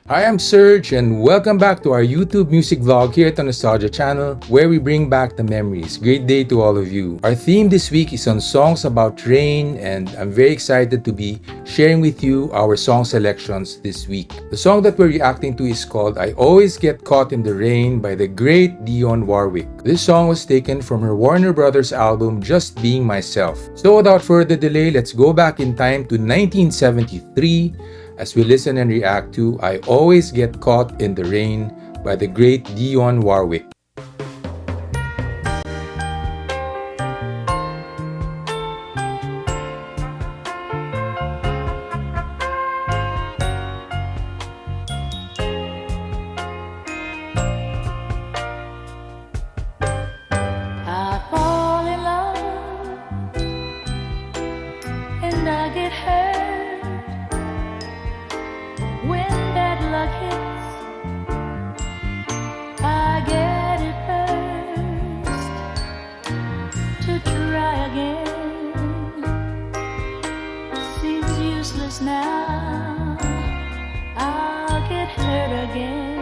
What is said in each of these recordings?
I am Serge and welcome back to our YouTube music vlog here at the Nostalgia channel where we bring back the memories. Great day to all of you. Our theme this week is on songs about rain and I'm very excited to be sharing with you our song selections this week. The song that we're reacting to is called I Always Get Caught in the Rain by the great DIONNE Warwick. This song was taken from her Warner Brothers album Just Being Myself. So without further delay, let's go back in time to 1973 as we listen and react to I Always Get Caught in the Rain by the great DIONNE Warwick. I fall in love and I get hurt when bad luck hits. I get it first to try again. Seems useless now. I'll get hurt again.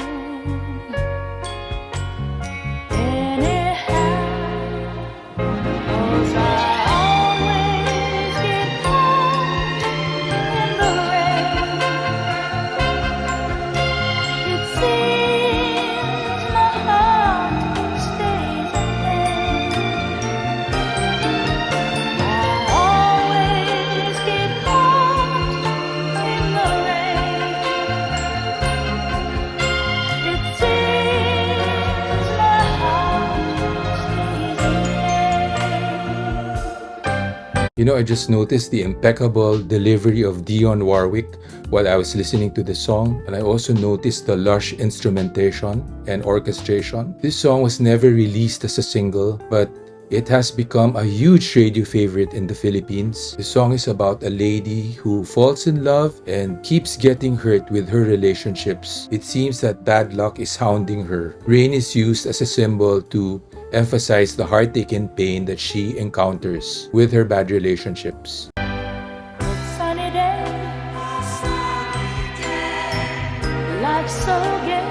I just noticed the impeccable delivery of DIONNE Warwick while I was listening to the song, and I also noticed the lush instrumentation and orchestration. This song was never released as a single, but it has become a huge radio favorite in the Philippines. The song is about a lady who falls in love and keeps getting hurt with her relationships. It seems that bad luck is hounding her. Rain is used as a symbol to emphasize the heartache and pain that she encounters with her bad relationships. Sunny day, life's so gay,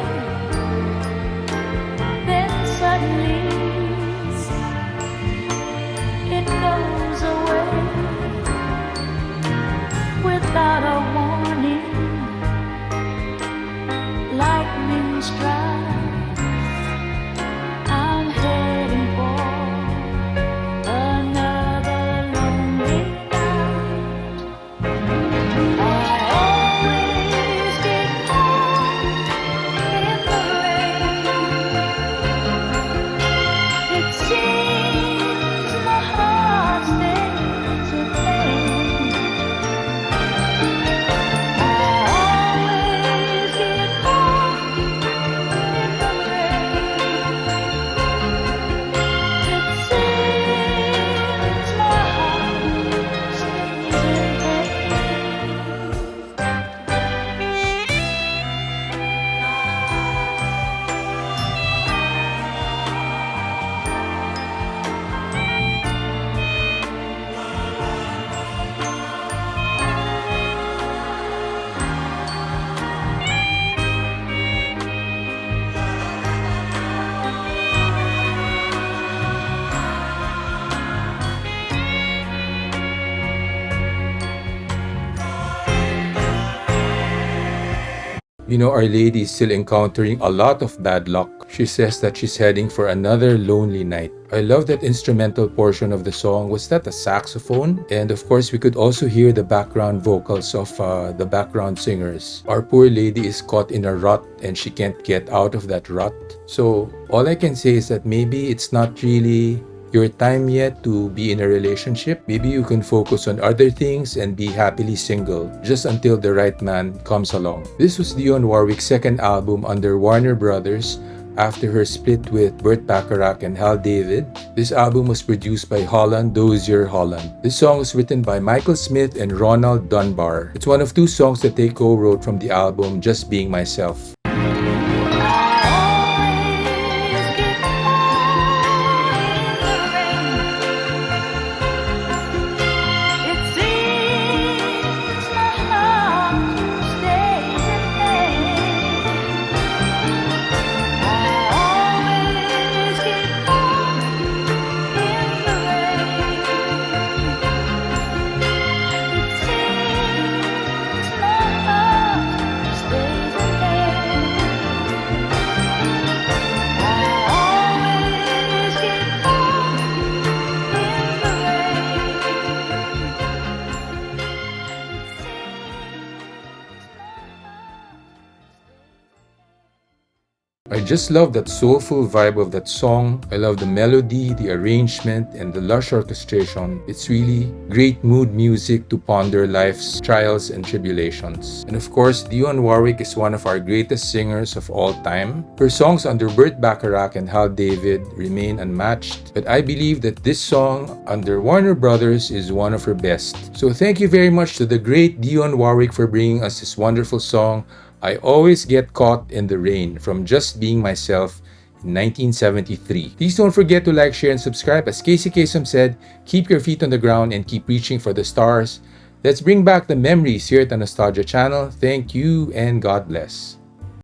then suddenly it goes away without a warning. Lightning strikes. I'm heading for another lonely night. I always get caught in the rain. It seems my heart stays in pain. I always get caught in the rain. It seems my heart stays in Our lady is still encountering a lot of bad luck. She says that she's heading for another lonely night. I love that instrumental portion of the song. Was that a saxophone? And of course, we could also hear the background vocals of the background singers. Our poor lady is caught in a rut and she can't get out of that rut. So all I can say is that maybe it's not really your time yet to be in a relationship. Maybe you can focus on other things and be happily single just until the right man comes along. This was DIONNE Warwick's second album under Warner Brothers after her split with Burt Bacharach and Hal David. This album was produced by Holland Dozier Holland. This song was written by Michael Smith and Ronald Dunbar. It's one of two songs that they co-wrote from the album Just Being Myself. just love that soulful vibe of that song. I love the melody, the arrangement, and the lush orchestration. It's really great mood music to ponder life's trials and tribulations. And of course, Dionne Warwick is one of our greatest singers of all time. Her songs under Burt Bacharach and Hal David remain unmatched, but I believe that this song under Warner Brothers is one of her best. So thank you very much to the great Dionne Warwick for bringing us this wonderful song, I Always Get Caught in the Rain, from Just Being Myself in 1973. Please don't forget to like, share, and subscribe. As Casey Kasem said, keep your feet on the ground and keep reaching for the stars. Let's bring back the memories here at the Nostalgia Channel. Thank you and God bless.